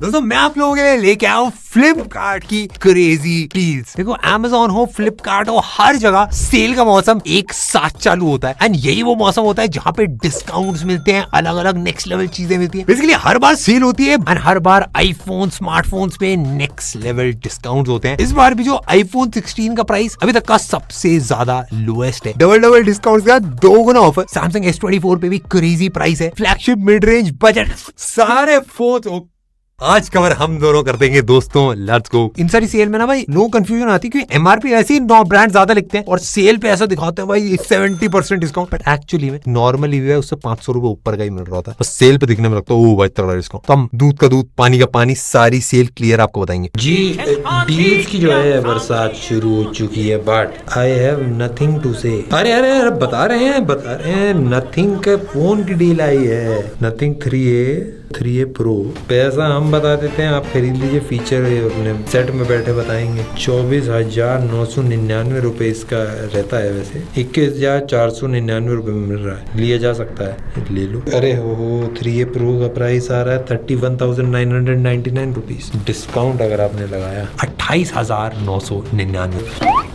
दोस्तों मैं आप लोगों के लिए लेके आया हूँ फ्लिपकार्ट की क्रेजी डील्स। देखो अमेज़न हो, फ्लिपकार्ट हो, हर जगह सेल का मौसम एक साथ चालू होता है एंड यही वो मौसम होता है जहाँ पे डिस्काउंट्स मिलते हैं, अलग अलग नेक्स्ट लेवल चीजें मिलती हैं। बेसिकली हर बार सेल होती है and her bar iPhone smartphones पे नेक्स्ट लेवल डिस्काउंट्स होते हैं। इस बार भी जो आईफोन 16 का प्राइस अभी तक का सबसे ज्यादा लोएस्ट है। डबल डिस्काउंट्स का 2 गुना ऑफर। सैमसंग S24 पे भी क्रेजी प्राइस है। फ्लैगशिप, मिड रेंज, बजट, सारे फोन आज कवर हम दोनों कर देंगे दोस्तों। Let's go. इन सारी सेल में ना भाई नो कंफ्यूजन आती क्योंकि एमआरपी ऐसे ही 9 ब्रांड ज्यादा लिखते हैं और सेल पे ऐसा दिखाते हैं भाई 70% डिस्काउंट, बट एक्चुअली में नॉर्मली भी है उससे 500 रुपए ऊपर का ही मिल रहा था। बस सेल पे दिखने में लगता है ओ भाई तगड़ा डिस्काउंट। तो हम दूध का दूध पानी का पानी सारी सेल क्लियर आपको बताएंगे जी। डील्स की जो है बरसात शुरू हो चुकी है but I have nothing to say. अरे अरे अरे बता रहे हैं नथिंग के फोन की डील आई है। नथिंग 3A प्रो पैसा हम बता देते हैं, आप खरीद लीजिए। फीचर अपने सेट में बैठे बताएंगे। 24,999 रुपए इसका रहता है। वैसे 21,499 रुपए में मिल रहा है, लिया जा सकता है, ले लो। अरे हो 3A प्रो का प्राइस आ रहा है 31,999 रुपीज। डिस्काउंट अगर आपने लगाया 28,999।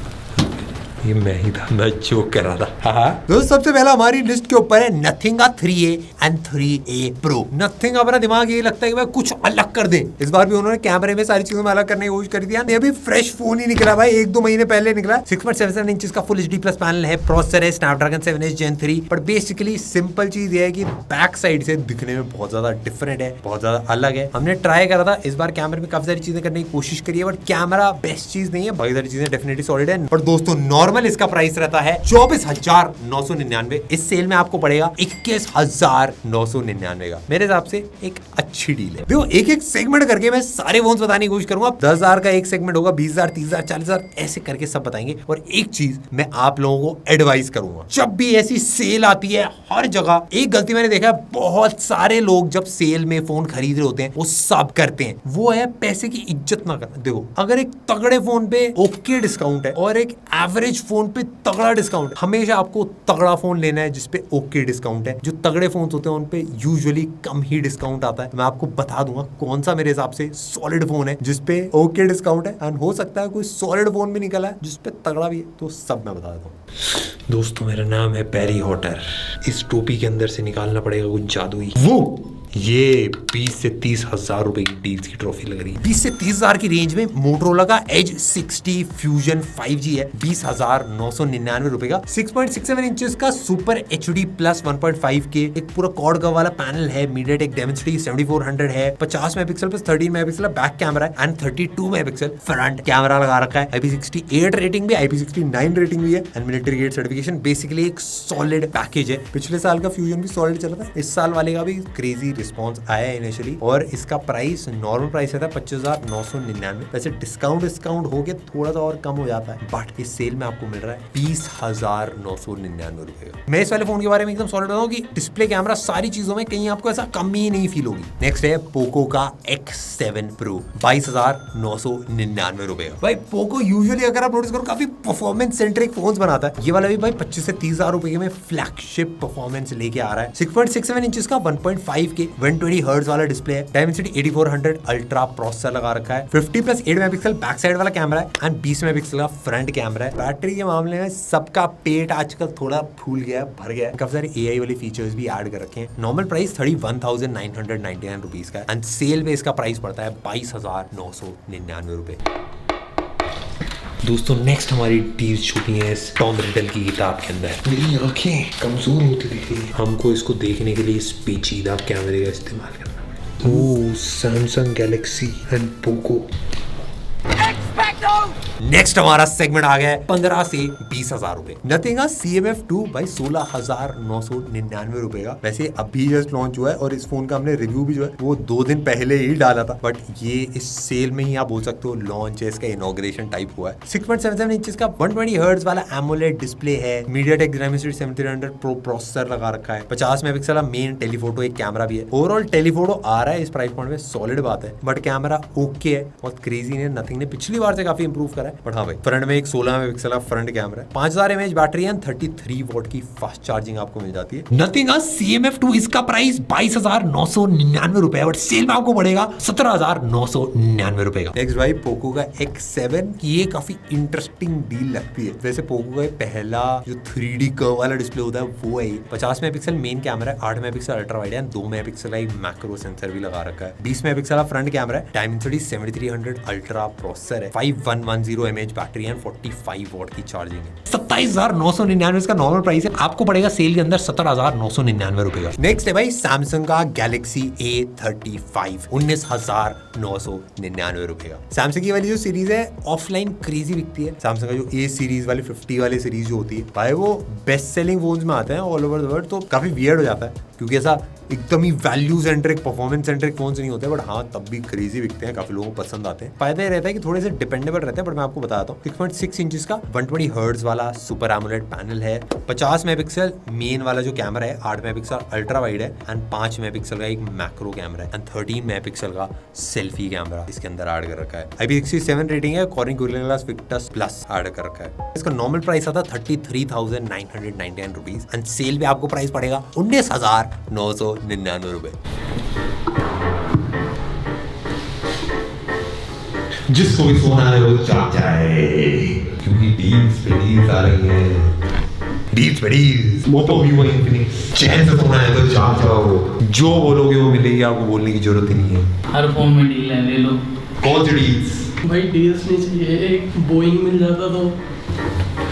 ये मैं ही था, मैं जोक कर रहा था। हाँ दोस्तों सबसे पहला हमारी लिस्ट के ऊपर है नथिंग का 3A and 3A pro. Nothing अपना दिमाग ये लगता है कि भाई कुछ अलग कर दे। इस बार भी उन्होंने कैमरे में सारी चीजों में अलग करने की कोशिश करी थी। ये भी फ्रेश फोन ही निकला भाई, 1-2 महीने पहले निकला। 6.77 इंच का फुल HD प्लस पैनल है। प्रोसेसर है Snapdragon 7H Gen 3। But basically simple चीज ये है कि बैक साइड से दिखने में बहुत ज्यादा डिफरेंट है, बहुत ज्यादा अलग है। हमने ट्राई करा था इस बार कैमरे में काफी सारी चीजें करने की कोशिश करी है, बट कैमरा बेस्ट चीज नहीं है। बाकी सारी चीजें डेफिनेटली सॉलिड है। और दोस्तों नॉर्मल इसका प्राइस रहता है 24,999। इस सेल में आपको पड़ेगा 21,999 का। मेरे हिसाब से एक अच्छी डील है। देखो एक सेगमेंट करके मैं सारे फोन्स बताने की कोशिश करूंगा। 10,000 का एक सेगमेंट होगा, 20,000, 30,000, 40,000 ऐसे करके सब बताएंगे। और एक चीज मैं आप लोगों को एडवाइस करूंगा, जब भी ऐसी सेल आती है हर जगह एक गलती मैंने देखा है, बहुत सारे लोग जब सेल में फोन खरीद रहे होते हैं वो सब करते हैं, वो है पैसे की इज्जत ना करना। देखो अगर एक तगड़े फोन पे ओके डिस्काउंट है और एक एवरेज फोन पे तगड़ा डिस्काउंट, हमेशा आपको तगड़ा फोन लेना है जिसपे ओके डिस्काउंट है। जो तगड़े फोन होते हैं उन पे यूजुअली कम ही डिस्काउंट आता है। मैं आपको बता दूंगा कौन सा मेरे हिसाब से सॉलिड फोन है जिसपे ओके डिस्काउंट है। एंड हो सकता है कोई सॉलिड फोन भी निकला है जिसपे तगड़ा भी है, तो सब मैं बता देता हूँ। दोस्तों मेरा नाम है पेरी हॉटर। इस टोपी के अंदर से निकालना पड़ेगा कुछ जादुई। वो ये 20 से 30 हजार रुपए की डील्स की ट्रॉफी लग रही है। 20 से 30 हजार की रेंज में मोटरोला का एज 60 फ्यूजन 5G है, 20,999 रुपए का। 6.67 इंचेस का सुपर HD प्लस 1.5 के एक पूरा क्वाड का वाला पैनल है। मीडियाटेक डेमोंस्ट्रेट 7400 है। 50 megapixel plus 13 megapixel back camera है एंड 32 मेगापिक्सल फ्रंट कैमरा लगा रखा है। IP68 रेटिंग भी, IP69 रेटिंग भी है and military grade certification. Basically एक सॉलिड पैकेज है। पिछले साल का फ्यूजन भी सॉलिड चला था, इस साल वाले का भी क्रेजी रिस्पॉन्स आया है इनिशियली। और इसका प्राइस नॉर्मल प्राइस था 25,999। वैसे डिस्काउंट हो के थोड़ा सा और कम हो जाता है, बट इस सेल में आपको मिल रहा है 20,999 रुपए का। मैं इस वाले फोन के बारे में एकदम सॉलिड बताऊं कि डिस्प्ले, कैमरा, सारी चीजों में कहीं आपको ऐसा कमी नहीं फील होगी। नेक्स्ट है पोको का X7 Pro, 22,999 रुपए का। भाई पोको यूजुअली अगर आप नोटिस करो काफी परफॉर्मेंस सेंट्रिक फोन्स बनाता है। ये वाला भी भाई 25 से 30,000 रुपए में फ्लैगशिप परफॉर्मेंस लेके आ रहा है। 6.67 इंचेस का 1.5 के 120 हर्ट्ज वाला डिस्प्ले है। डायमेंसिटी 8400 अल्ट्रा प्रोसेसर लगा रखा है। 50+8 मेगापिक्सल बैक साइड वाला कैमरा है एंड 20 मेगापिक्सल का फ्रंट कैमरा है। बैटरी के मामले में सबका पेट आजकल थोड़ा फूल गया है, भर गया है। काफी सारे AI वाले फीचर्स भी ऐड कर रखे हैं। नॉर्मल प्राइस 31,999 रुपीज का एंड सेल में इसका प्राइस पड़ता है 22,999 रुपए। दोस्तों नेक्स्ट हमारी डील्स छुपी है टॉम रिडल की किताब के अंदर। मेरी आंखें कमजोर होती दिख रही है, हमको इसको देखने के लिए इस पेचीदा कैमरे का इस्तेमाल करना पड़ेगा। Oh Samsung Galaxy and Poco. Next हमारा सेगमेंट आ गया है 15 से 20,000 रुपए। नथिंग का CMF2 भाई 16,999 रुपए का। वैसे अभी जस्ट लॉन्च हुआ है और इस फोन का हमने रिव्यू भी जो है वो 2 दिन पहले ही डाला था, बट ये इस सेल में ही आप बोल सकते हो लॉन्च है, इसका इनॉग्रेशन टाइप हुआ है। 6.77 इंचेस का 120 हर्ट्ज वाला एमोलेड डिस्प्ले है। मीडियाटेक डायमेंसिटी 7300 प्रो प्रोसेसर लगा रखा है। 50 मेगापिक्सल का मेन टेलीफोटो एक कैमरा भी है। ओवरऑल टेलीफोटो आ रहा है इस प्राइस पॉइंट में, सॉलिड बात है, बट कैमरा ओके है, बहुत क्रेजी नहीं है। नथिंग ने पिछली बार से काफी इंप्रूव करा है। है, बट हाँ भाई फ्रंट में एक 16 मेगापिक्सल का फ्रंट कैमरा है, 5000 mAh बैटरी है, 33 वॉट की फास्ट चार्जिंग आपको मिल जाती है। नथिंग CMF2 इसका प्राइस 22,999 रुपए, बट सेल में आपको पड़ेगा 17,999 रुपए का। नेक्स्ट भाई पोको का X7, ये काफी इंटरेस्टिंग डील लगती है। वैसे पोको का पहला जो 3D कर्व वाला डिस्प्ले होता है वो है 50 मेगापिक्सल मेन कैमरा है, 8 मेगापिक्सल अल्ट्रा वाइड है, 2 मेगापिक्सल का एक मैक्रो सेंसर भी लगा रखा है, 20 मेगापिक्सल का फ्रंट कैमरा है, Dimensity 7300 अल्ट्रा प्रोसेसर है, 5110 mAh बैटरी है, 45 वॉट की चार्जिंग है। 27,999 इसका नॉर्मल प्राइस है, आपको पड़ेगा सेल के अंदर 17,999 रुपए का। नेक्स्ट है भाई सैमसंग का Galaxy A35, 19,999 रुपए का। सैमसंग की वाली जो सीरीज है ऑफलाइन क्रेजी बिकती है। सैमसंग का जो A सीरीज वाली 50 वाली सीरीज जो होती है भाई वो बेस्ट सेलिंग फोन्स में आते हैं ऑल ओवर द वर्ल्ड, तो काफी वियर्ड हो जाता है क्योंकि ऐसा एकदम ही value centric performance centric phones नहीं होते, बट हाँ तब भी क्रेजी बिकते हैं, काफी लोगों को पसंद आते हैं। फायदा ये रहता है कि थोड़े से डिपेंडेबल रहते हैं, बट मैं आपको बताता हूँ 6.6 इंचेस का 120 हर्ट्ज वाला सुपर एमोलेड पैनल है, 50 मेगापिक्सल मेन वाला जो कैमरा है, 8 मेगापिक्सल अल्ट्रा वाइड है एंड 5 मेगापिक्सल का एक मैक्रो कैमरा है एंड 13 मेगापिक्सल का सेल्फी कैमरा इसके अंदर ऐड कर रखा है। IP67 रेटिंग है, cornering gorilla glass Victus plus add कर रखा है। इसका नॉर्मल प्राइस आता 33,999 रुपीज एंड सेल पे आपको प्राइस पड़ेगा 19,999 रुपए। जिसको भी सोना है वो चाह जाए क्योंकि डील्स पे डील्स आ रही है, डील्स पे डील्स। मोटो वीवो इन्फिनिक्स, चैन से सोना है तो चाह जाओ, जो बोलोगे वो मिलेगी, आपको बोलने की जरूरत ही नहीं है। हर फोन में डील है, ले लो। कौन सी डील्स भाई डील्स नहीं चाहिए, एक बोइंग मिल जाता तो।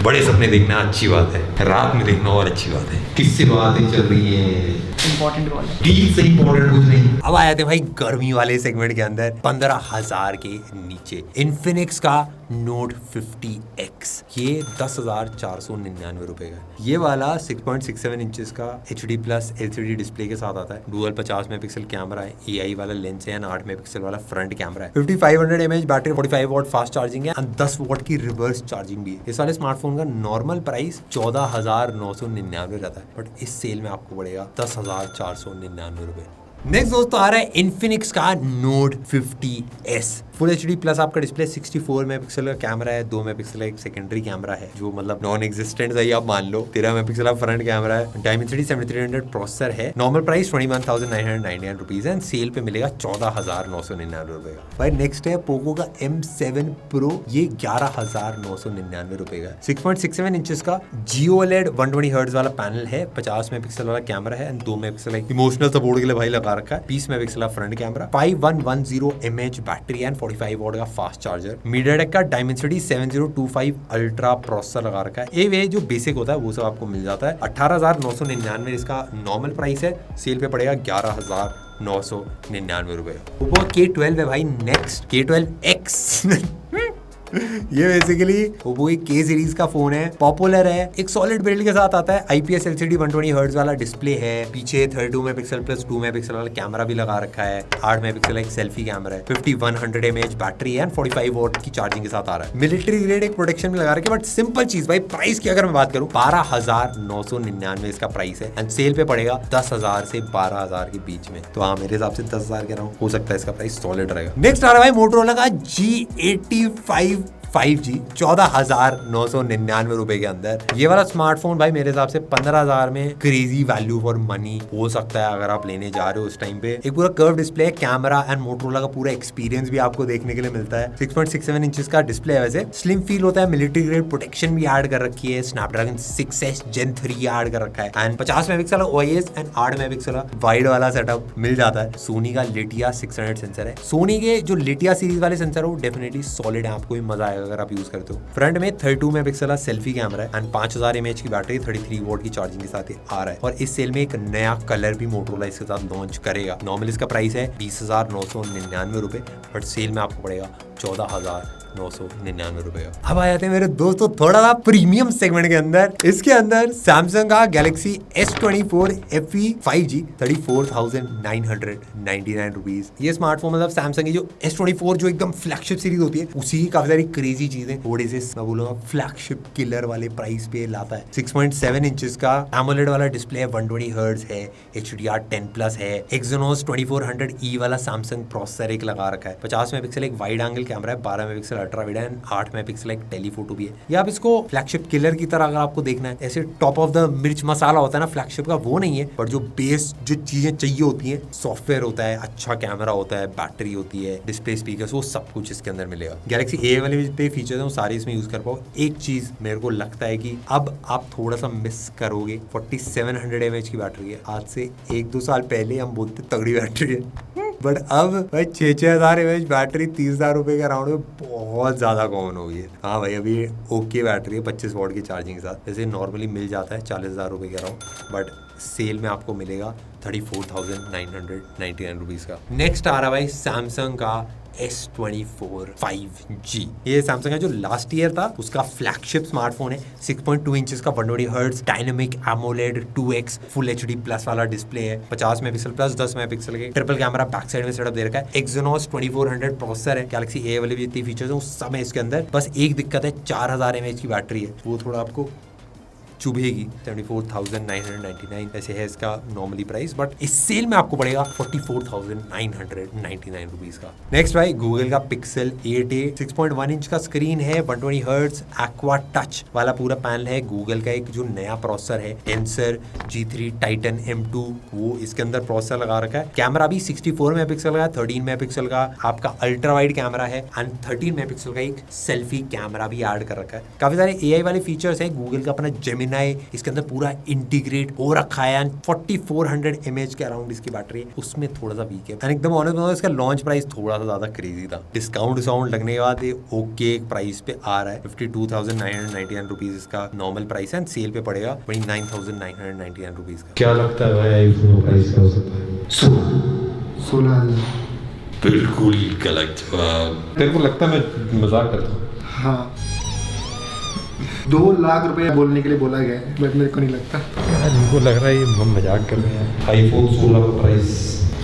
बड़े सपने देखना अच्छी बात है, रात में देखना और अच्छी बात है। किससे बातें चल रही है, इम्पोर्टेंट कॉल है, डील से इम्पोर्टेंट कुछ नहीं। अब आए थे भाई गर्मी वाले सेगमेंट के अंदर 15,000 के नीचे इन्फिनिक्स का नोट 50X, ये 10,499 रुपए का। ये वाला 6.67 इंचेस का HD प्लस LCD डिस्प्ले के साथ आता है, डुअल 50 मेगापिक्सल कैमरा है, AI वाला लेंस है, 8 मेगापिक्सल वाला फ्रंट कैमरा है, 5500 mAh battery, 45 watt fast charging है एंड 10 वॉट की रिवर्स चार्जिंग भी है। इस वाले स्मार्टफोन का नॉर्मल प्राइस 14,999 रहता है, बट इस सेल में आपको पड़ेगा 10,499 रुपए। नेक्स्ट दोस्तों आ रहा है इन्फिनिक्स का note 50S, full HD plus आपका डिस्प्ले, 64 मेगापिक्सल का कैमरा है, 2 मेगापिक्सल का एक सेकेंडरी कैमरा है जो मतलब नॉन एग्जिस्टेंट है आप मान लो, 13 मेगापिक्सल का फ्रंट कैमरा है, Dimensity 7300 प्रोसेसर है, नॉर्मल प्राइस 21,999 रुपीज है, सेल पे मिलेगा 14,999 रुपए का। भाई नेक्स्ट है पोको का M7 Pro, ये 11,999 रुपए का, 6.67 इंचेस का GOLED 120 हर्ट्ज वाला पैनल है, 50 मेगापिक्सल वाला कैमरा है एंड 2 मेगापिक्सल इमोशनल सपोर्ट के लिए भाई लगा रखा है, 20 megapixel front camera, 5110 mAh battery and 45 what का फास्ट चार्जर, मीडियाटेक का Dimensity 7025 अल्ट्रा प्रोसेसर लगा रखा है। ये जो बेसिक होता है वो सब आपको मिल जाता है। 18,999 इसका नॉर्मल प्राइस है, सेल पे पड़ेगा 11,999 रुपए। ओप्पो K12 है भाई नेक्स्ट, K12X ये बेसिकली ओप्पो की K सीरीज का फोन है, पॉपुलर है, एक सॉलिड बिल्ड के साथ आता है, IPS LCD 120 हर्ट्ज वाला डिस्प्ले है, पीछे 32 मेगापिक्सल प्लस 2 मेगापिक्सल वाला कैमरा भी लगा रखा है, 8 मेगापिक्सल एक सेल्फी कैमरा है, 5100 mAh बैटरी है एंड 45 वॉट की चार्जिंग के साथ आ रहा है। मिलिट्री ग्रेड एक प्रोटेक्शन भी लगा रखा है, बट सिंपल चीज भाई प्राइस की अगर मैं बात करूं 12,999 इसका प्राइस है एंड सेल पे पड़ेगा 10,000 से 12,000 के बीच में, तो हाँ मेरे हिसाब से 10,000 कह रहा हूँ, हो सकता है इसका प्राइस सॉलिड रहेगा। नेक्स्ट आ रहा है भाई मोटोरोला का G85 5G 14,999 रुपए के अंदर। ये वाला स्मार्टफोन भाई मेरे हिसाब से 15,000 में क्रेजी वैल्यू फॉर मनी हो सकता है अगर आप लेने जा रहे हो उस टाइम पे। एक पूरा curve display, camera and Motorola का पूरा एक्सपीरियंस भी आपको देखने के लिए मिलता है। 6.67 इंचेस का डिस्प्ले है, वैसे स्लिम फील होता है, मिलिट्री ग्रेड प्रोटेक्शन भी ऐड कर रखी है, स्नैपड्रैगन 6S Gen 3 ऐड कर रखा है and 50 megapixel OIS and 8 megapixel wide वाला सेटअप मिल जाता है। सोनी का लिटिया 600 सेंसर है, सोनी के जो लिटिया सीरीज वाले सेंसर है वो डेफिनेटली सॉलिड है, आपको भी मजा आएगा अगर आप यूज करते हो। फ्रंट में 32 मेगापिक्सल का सेल्फी कैमरा है एंड 5000 mAh की बैटरी, 33 वोल्ट की चार्जिंग के साथ आ रहा है और इस सेल में एक नया कलर भी मोटोरोला इसके साथ लॉन्च करेगा। नॉर्मल इसका प्राइस है 20,999 रुपए, बट सेल में आपको पड़ेगा 14,999 रुपए का। अब आ जाते हैं मेरे दोस्तों थोड़ा सा प्रीमियम सेगमेंट के अंदर। इसके अंदर सैमसंग का Galaxy S24 FE 5G 34,999 rupees. ये स्मार्टफोन मतलब सैमसंग की जो S24 जो एकदम फ्लैगशिप सीरीज होती है उसी की काफी सारी क्रेजी चीजें थोड़े से मैं बोलूंगा फ्लैगशिप किलर वाले प्राइस पे लाता है। 6.7 इंचेस का एमोलेड वाला डिस्प्ले है, 120 हर्ट्ज है, HDR 10+ है, Exynos 2400E वाला सैमसंग प्रोसेसर एक लगा रखा है, 50 मेगापिक्सल एक वाइड एंगल कैमरा है, 12 मेगापिक्सल अल्ट्रा वाइड है, 8 मेगापिक्सल एक टेलीफोटो भी है। या आप इसको फ्लैगशिप किलर की तरह अगर आपको देखना है, ऐसे टॉप ऑफ द मिर्च मसाला होता है ना फ्लैगशिप का, वो नहीं है, पर जो बेस जो चीजें चाहिए होती है, सॉफ्टवेयर होता है, अच्छा कैमरा होता है, बैटरी होती है, डिस्प्ले स्पीकर्स, वो सब कुछ इसके अंदर मिलेगा। गैलेक्सी ए वाले में जितने फीचर्स हैं वो सारे इसमें यूज कर पाओ। एक चीज मेरे को लगता है कि अब आप थोड़ा सा मिस करोगे, 4700 mAh की बैटरी है। आज से 1-2 साल पहले हम बोलते तगड़ी बैटरी है, बट अब भाई 6,000 mAh बैटरी 30,000 रुपए के अराउंड में बहुत ज्यादा कॉमन हो गई है। हाँ भाई, अभी ओके बैटरी है 25 वॉट की चार्जिंग के साथ, जैसे नॉर्मली मिल जाता है 40,000 रुपए के अराउंड, बट सेल में आपको मिलेगा 34,999 रुपीज का। नेक्स्ट आ रहा भाई सैमसंग का S24 5G। ये सैमसंग का जो लास्ट ईयर था उसका फ्लैगशिप स्मार्टफोन है। 6.2 इंचेस का 120 hertz dynamic AMOLED 2x full HD plus वाला डिस्प्ले है। 50 मेगापिक्सल प्लस 10 मेगापिक्सल के ट्रिपल कैमरा बैक साइड में सेटअप दे रखा है। Exynos 2400 प्रोसेसर है। गैलेक्सी ए वाले भी जितने फीचर्स हैं वो सब है इसके अंदर। बस एक दिक्कत है, 4000 mAh की बैटरी है, वो थोड़ा आपको चुभेगी। 74,999 ऐसे है इसका नॉर्मली प्राइस, बट इस सेल में आपको पड़ेगा 44,999 रुपीज का। नेक्स्ट भाई गूगल का पिक्सल 8a 6.1 इंच का स्क्रीन है, 120 हर्ट्ज एक्वा टच वाला पूरा पैनल है। गूगल का एक जो नया प्रोसेसर है टेंसर G3 टाइटन M2, वो इसके अंदर प्रोसेसर लगा रखा है। कैमरा भी 64 मेगापिक्सल का, 13 मेगापिक्सल का आपका अल्ट्रा वाइड कैमरा है एंड 13 मेगापिक्सल का एक सेल्फी कैमरा भी ऐड कर रखा है। काफी सारे AI वाले फीचर्स है। गूगल का अपना जेमिनी इसके अंदर पूरा इंटीग्रेट हो रखा है एंड 4400 mAh के अराउंड इसकी बैटरी है, उसमें थोड़ा सा वीक है। एंड एकदम ऑनेस्ट बताऊं, इसका लॉन्च प्राइस थोड़ा सा ज्यादा क्रेजी था। डिस्काउंट लगने के बाद ये ओके प्राइस पे आ रहा है। 52,999 रुपीज इसका नॉर्मल प्राइस है एंड सेल पे पड़ेगा 29,999 रुपीज का। क्या लगता है भाई आईफोन का प्राइस क्या हो सकता है? 16,000। बिल्कुल गलत जवाब। तेरे को लगता है मैं मजाक करता हूँ? हाँ, 2 लाख रुपए बोलने के लिए बोला गया है, बट मेरे को नहीं लगता। यार इनको लग रहा है ये हम मजाक कर रहे हैं। आईफोन 16 का प्राइस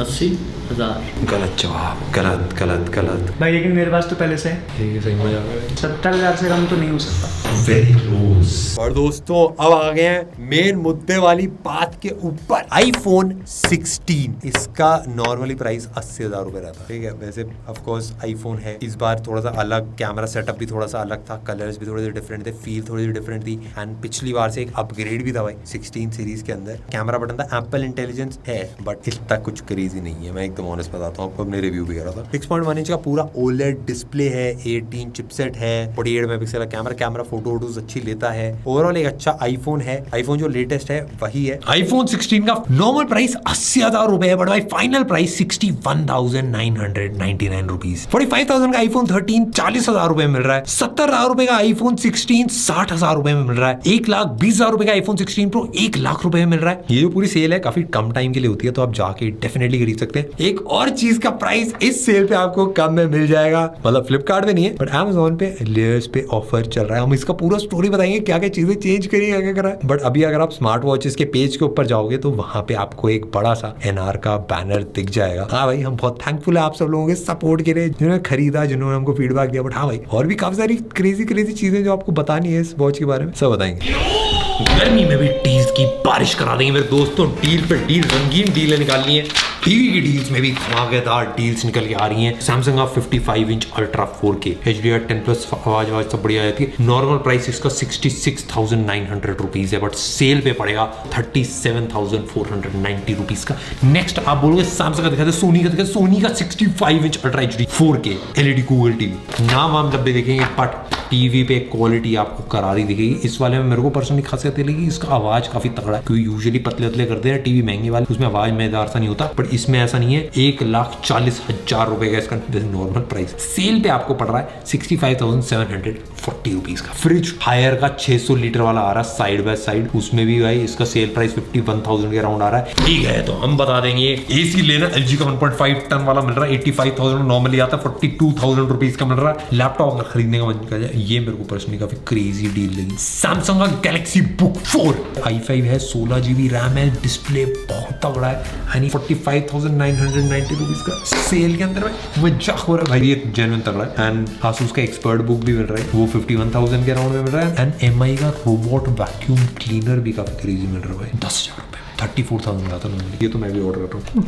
80,000। गलत जवाब, गलत गलत गलत। भाई लेकिन मेरे पास तो पहले से है। ठीक है, सही मजाक है। 70,000 से कम तो नहीं हो सकता। Very close. और दोस्तों अब आ गए हैं मेन मुद्दे वाली बात के ऊपर। आईफोन 16 इसका नॉर्मली प्राइस 80,000 रुपए रहता है, ठीक है। वैसे ऑफ कोर्स आईफोन है, इस बार थोड़ा सा अलग, कैमरा सेटअप भी थोड़ा सा अलग था, कलर्स भी थोड़े से डिफरेंट थे, फील थोड़ी सी डिफरेंट थी एंड पिछली बार से एक अपग्रेड भी था भाई 16 सीरीज के अंदर। कैमरा बटन था, एप्पल इंटेलिजेंस है, बट इतना कुछ क्रेजी नहीं है। मैं एकदम ऑनेस्ट बताता हूँ, आपको अपने रिव्यू भी करा था। 6.1 इंच का पूरा OLED डिस्प्ले है, 18 चिपसेट है, 48 मेगापिक्सल का कैमरा फोटो अच्छी लेता है। ओवरऑल एक अच्छा आईफोन है। आईफोन जो लेटेस्ट है वही है। आईफोन 16 का नॉर्मल प्राइस 80,000 रुपए है, बट भाई फाइनल प्राइस 61,999 रुपीज। 45,000 का आईफोन 13 40,000 रुपए में मिल रहा है। 70,000 रुपए का आईफोन 16 60,000 रुपए में मिल रहा है। 1,20,000 रुपए का आईफोन 16 प्रो 1 लाख रुपए में मिल रहा है। ये जो पूरी सेल है काफी कम टाइम के लिए होती है, तो आप जाके डेफिनेटली खरीद सकते हैं। एक और चीज का प्राइस इस सेल पे आपको कम में मिल जाएगा, मतलब फ्लिपकार्ट पे नहीं है बट Amazon पे लेयर्स पे ऑफर चल रहा है। हम इसका पूरा स्टोरी बताएंगे क्या क्या चीजें चेंज करी, क्या क्या करा है। बट अभी अगर आप स्मार्ट वॉचेस के पेज के ऊपर जाओगे तो वहां पे आपको एक बड़ा सा NR का बैनर दिख जाएगा। हाँ भाई, हम बहुत थैंकफुल है आप सब लोगों के सपोर्ट के लिए, जिन्होंने खरीदा, जिन्होंने हमको फीडबैक दिया। बट हाँ भाई, और भी काफी सारी क्रेजी चीजें जो आपको बतानी है इस वॉच के बारे में, सब बताएंगे। गर्मी में भी डील्स की बारिश करा देंगे मेरे दोस्तों। डील पे डील, रंगीन डीलें निकालनी है। टीवी की डील्स में भी धमाकेदार डील्स निकल के आ रही हैं। सैमसंग का 55 इंच अल्ट्रा 4K HDR 10+ आवाज सब बढ़िया रहती है। नॉर्मल प्राइस इसका 66,900 रुपीज है, बट सेल पे पड़ेगा 37,490 रुपीज का। नेक्स्ट आप बोलोगे सैमसंग का दिखाते, सोनी का दिखाते। सोनी का 65 inch ultra HD 4K LED Google TV. नाम हम डब्बे देखेंगे बट टीवी पे क्वालिटी आपको करारी दिखेगी। इस वाले में मेरे को पर्सनली खासियत लगी, इसका आवाज काफी तगड़ा है, क्योंकि यूजुअली पतले करते हैं टीवी महंगे वाले, उसमें आवाज मजेदार सा नहीं होता, बट इसमें ऐसा नहीं है। 1,40,000 रुपए का इसका नॉर्मल प्राइस। सेल पे आपको पड़ रहा है 65,740 रुपीज का। फ्रिज हायर का 600 लीटर वाला आ रहा है साइड बाय साइड, उसमें भी भाई इसका सेल प्राइस 51,000 के अराउंड आ रहा है। ठीक है, तो हम बता देंगे। एसी लेना, LG का 1.5 टन वाला मिल रहा है 85,000 नॉर्मली आता है, 42,000 रुपीज का मिल रहा है। लैपटॉप अगर खरीदने का मन कर जाए, ये मेरे को पर्सनली काफी क्रेजी डील लगी। सैमसंग का गैलेक्सी बुक 4 i5 है, 16 GB रैम है, डिस्प्ले बहुत तगड़ा है, यानी 45,990 रुपीज का। सेल के अंदर मजाक हो रहा है भाई, ये जेन्युइन तगड़ा है। एंड Asus का एक्सपर्ट बुक भी मिल रहा है, वो 51,000 के अराउंड में मिल रहा है। एंड MI का रोबोट वैक्यूम क्लीनर भी काफी क्रेजी मिल रहा है भाई, 10,000 रुपए में। 34,000 का था नॉर्मली, ये तो मैं भी ऑर्डर कर रहा हूँ।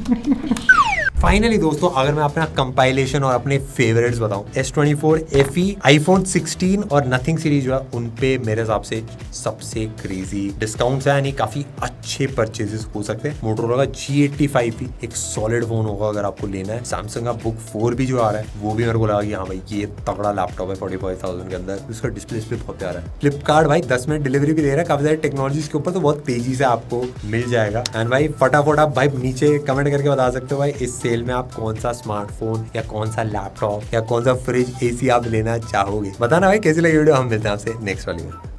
फाइनली दोस्तों, अगर मैं अपना कंपाइलेशन और अपने फेवरेट्स बताऊं, S24 FE, iPhone 16 और नथिंग सीरीज जो है उन पे मेरे हिसाब से सबसे क्रेजी डिस्काउंट्स है, यानी काफी अच्छे परचेजेस हो सकते हैं। मोटोरोला का G85 भी एक सॉलिड फोन होगा अगर आपको लेना है। सैमसंग का बुक 4 भी जो आ रहा है वो भी मेरे को लगा कि हाँ भाई ये तगड़ा लैपटॉप है 45,000 के अंदर। उसका डिस्प्ले बहुत प्यारा है। फ्लिपकार्ट भाई 10 मिनट डिलीवरी भी दे रहा है काफी सारी टेक्नोलॉजीज के ऊपर, तो बहुत तेजी से आपको मिल जाएगा। एंड भाई फटाफट आप भाई नीचे कमेंट करके बता सकते हो भाई इस सेल में आप कौन सा स्मार्टफोन या कौन सा लैपटॉप या कौन सा फ्रिज AC आप लेना चाहोगे। बताना भाई कैसी लगी वीडियो। हम मिलते हैं आपसे नेक्स्ट वाली में।